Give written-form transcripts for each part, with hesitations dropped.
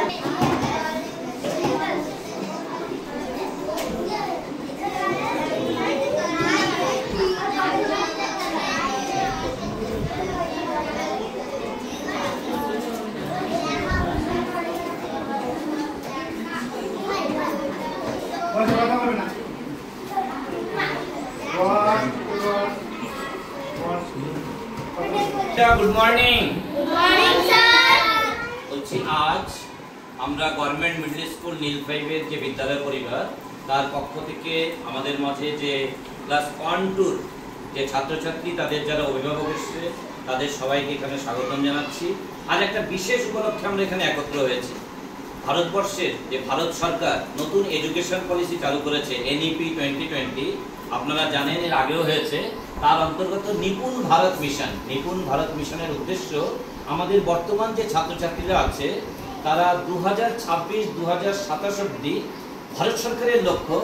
Good morning. Good morning sir. বলছি আজ আমরা গভর্নমেন্ট মিডল স্কুল নীল 5 এর যে বিদ্যালয় পরিবার তার পক্ষ থেকে আমাদের মাঝে যে ক্লাস 1 2 যে ছাত্রছাত্রী তাদের যারা অভিভাবক এসেছে তাদের সবাইকে এখানে স্বাগতম জানাচ্ছি। আজ একটা বিশেষ উপলক্ষে আমরা এখানে একত্র হয়েছি। ভারতবর্ষের যে ভারত সরকার নতুন এডুকেশন পলিসি চালু করেছে এনইপি 2020, আপনারা জানেন এর আগেও হয়েছে। তার অন্তর্গত নিপুণ ভারত মিশন। নিপুণ ভারত মিশনের উদ্দেশ্য আমাদের বর্তমান যে ছাত্রছাত্রীরা আছে তারা 2026-2027 অবধি ভারত সরকারের লক্ষ্য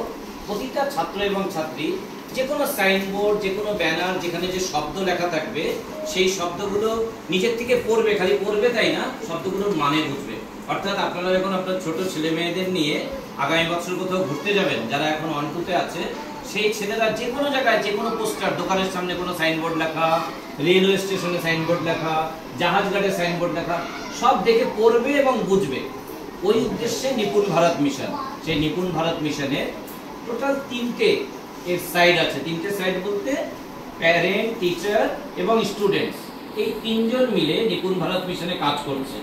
প্রতিটা ছাত্র এবং ছাত্রী যে কোনো সাইনবোর্ড, যে কোনো ব্যানার যেখানে যে শব্দ লেখা থাকবে সেই শব্দগুলো নিজের থেকে পড়বে, খালি পড়বে তাই না, শব্দগুলোর মানে বুঝবে। অর্থাৎ আপনারা যখন আপনার ছোট ছেলে মেয়েদের নিয়ে আগামী বছর কোথাও ঘুরতে যাবেন, যারা এখন 1 2 তে আছে, সেই ছেলেরা যে কোনো জায়গায় যে কোনো পোস্টার, দোকানের সামনে কোনো সাইনবোর্ড লেখা, রেলওয়ে স্টেশনে সাইনবোর্ড লেখা, জাহাজ ঘাটে সাইনবোর্ড লেখা, সব দেখে পড়বে এবং বুঝবে। ওই উদ্দেশ্যে নিপুণ ভারত মিশন। সেই নিপুণ ভারত মিশনে টোটাল 3টে এর সাইড আছে। 3টে সাইড বলতে প্যারেন্ট, টিচার এবং স্টুডেন্টস, এই 3 জন মিলে নিপুণ ভারত মিশনে কাজ করছে।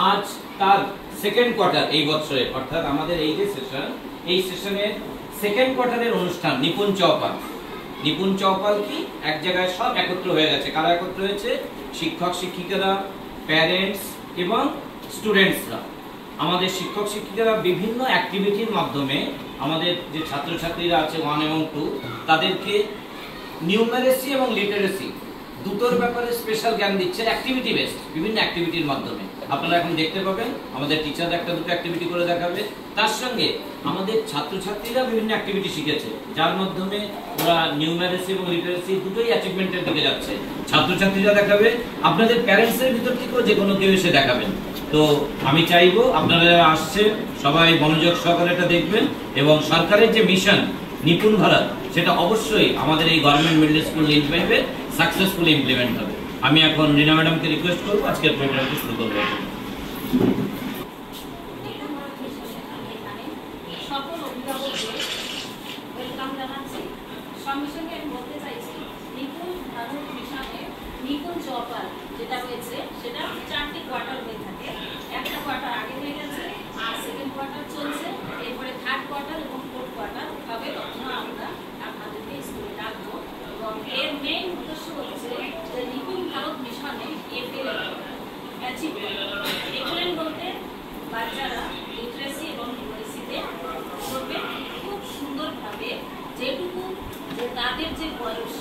আজ তার সেকেন্ড কোয়ার্টার এই বছরে, অর্থাৎ আমাদের এই যে সেশন, এই সেশনের সেকেন্ড কোয়ার্টারের অনুষ্ঠান নিপুণ চৌপাল। নিপুণ চৌপাল কি এক জায়গায় সব একত্র হয়ে গেছে। কারা একত্র হয়েছে? শিক্ষক শিক্ষিকারা, প্যারেন্টস এবং স্টুডেন্টসরা। আমাদের শিক্ষক শিক্ষিকারা বিভিন্ন অ্যাক্টিভিটির মাধ্যমে আমাদের যে ছাত্রছাত্রীরা আছে 1 এবং 2 তাদেরকে নিউমারেসি এবং লিটারেসি দুটোর ব্যাপারে স্পেশাল জ্ঞান দিচ্ছে অ্যাক্টিভিটি বেসড, বিভিন্ন অ্যাক্টিভিটির মাধ্যমে। আপনারা এখন দেখতে পাবেন আমাদের টিচার একটা দুটো অ্যাক্টিভিটি করে দেখাবে। তার সঙ্গে আমাদের ছাত্রছাত্রীরা বিভিন্ন অ্যাক্টিভিটি শিখেছে, যার মাধ্যমে ওরা নিউমারেসি এবং লিটারেসি দুটোই অ্যাচিভমেন্টের দিকে যাচ্ছে। ছাত্রছাত্রীরা দেখাবে, আপনাদের প্যারেন্টসের ভিতর থেকেও যে কোনো কেউ এসে দেখাবেন। তো আমি চাইবো আপনারা যারা আসছে সবাই মনোযোগ সহকারে এটা দেখবেন এবং সরকারের যে মিশন নিপুণ ভারত, সেটা অবশ্যই আমাদের এই গভর্নমেন্ট মিডল স্কুল নীল 5 এ সাকসেসফুলি ইমপ্লিমেন্ট হবে। আমি এখন রিনা ম্যাডামকে রিকোয়েস্ট করবো আজকের প্রোগ্রামটি শুরু করবো। সকল অভিভাবকদের ওয়েলকাম জানাচ্ছি। সঙ্গে সঙ্গে আমি বলতে চাইছি নিপুণ ভারত মিশনে নিপুণ চৌপাল যেটা হয়েছে সেটা 4টি কোয়ার্টার হয়ে থাকে। একটা কোয়ার্টার আগে হয়ে গেছে, আর সেকেন্ড কোয়ার্টার চলছে, এরপরে থার্ড কোয়ার্টার এবং ফোর্থ কোয়ার্টার হবে। তখন আমরা আপনাদেরকে স্কুলে ডাকবো এবং এর মেইন উদ্দেশ্য হচ্ছে যে নিপুণ ভারত মিশনে অ্যাচিভমেন্ট বলতে বাচ্চারা লিটারেসি এবং নিউমারেসিতে করবে খুব সুন্দরভাবে, যেটুকু যে তাদের যে বয়স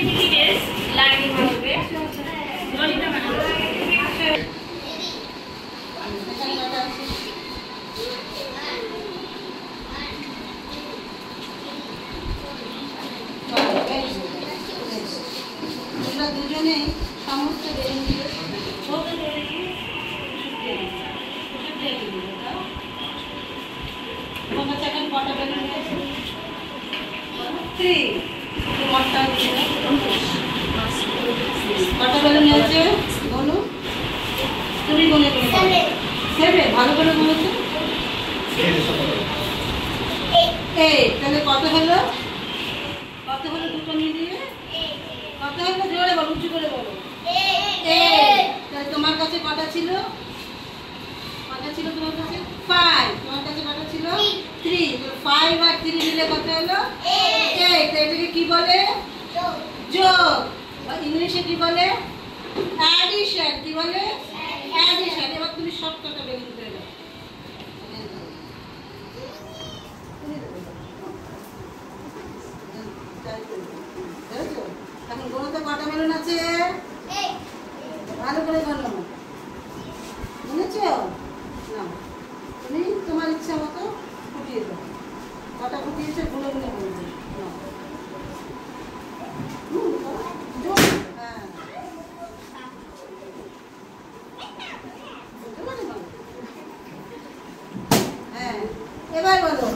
অ্যাক্টিভিটি বেস লার্নিং হবে। ললিতা ম্যাডাম তোমরা দুজনেই সমস্ত বেলুনগুলো ছোট করে তোমার কাছে এখন কটা বেলুন আছে? 3 কটা বেলুন আছে বলো? তুমি বলে বলো। 7 ভালো করে বলেছো। 8 তাহলে কত হলো? কত হলো দুটো মিলিয়ে? কত হলো জোরে বলো, উঁচু করে বলো। 8 তাহলে তোমার কাছে কটা ছিল? কটা ছিল তোমার কাছে? 5 তোমার কাছে কটা ছিল? 3 তো 5 আর 3 মিলে কত হলো? 8 এটাকে কি বলে? যোগ। বা ইংলিশে কি বলে? অ্যাডিশন। কি বলে? অ্যাডিশন। এবার তুমি সব কটা বেলুন করে দাও। এখন গোনাতে কটা বেলুন আছে? ভালো করে গোনো। বুঝেছ? না তুমি তোমার ইচ্ছা মতো ফুটিয়ে দাও। কটা ফুটিয়েছে গুলো গুলো বলবে। হ্যাঁ হ্যাঁ এবার বলো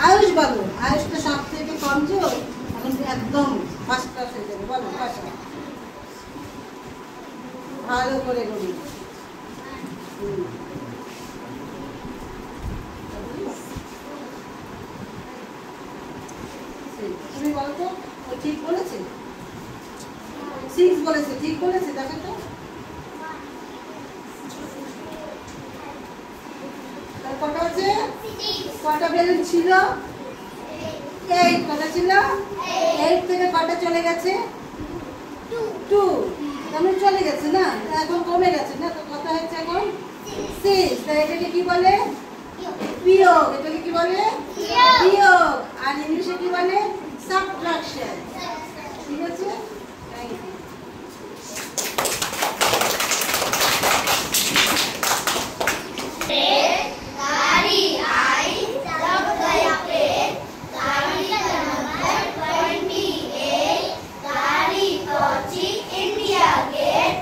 আয়ুষ বলো। আয়ুষ তো সব থেকে কমজোর, এখন একদম ফার্স্ট ক্লাস হয়ে যাবে। বলো ভাষা ভালো করে বলি। তুমি বলো তো ও ঠিক বলেছে? 6 বলেছে। ঠিক বলেছে? দেখো তো কটা আছে? কটা বেলুন ছিল? 8 কটা ছিল? 8 থেকে কটা চলে গেছে? 2 তেমন চলে গেছে না, এখন কমে গেছে না, তো কত হচ্ছে এখন? 6 তাই এটাকে কি বলে? বিয়োগ। এটাকে কি বলে? বিয়োগ। আর ইংলিশে কি বলে? সাবট্রাকশন। ঠিক আছে? Thank you. गाड़ी आई तब गया पेट, गाड़ी का नंबर 28, गाड़ी पहुंची इंडिया गेट,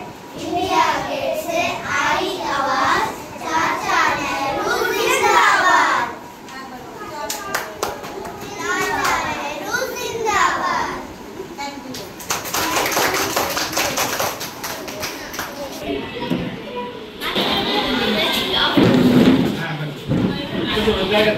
इंडिया गेट से आई आवाज चाचा नेहरू जिंदाबाद, चाचा नेहरू जिंदाबाद। Thank you. জায়গা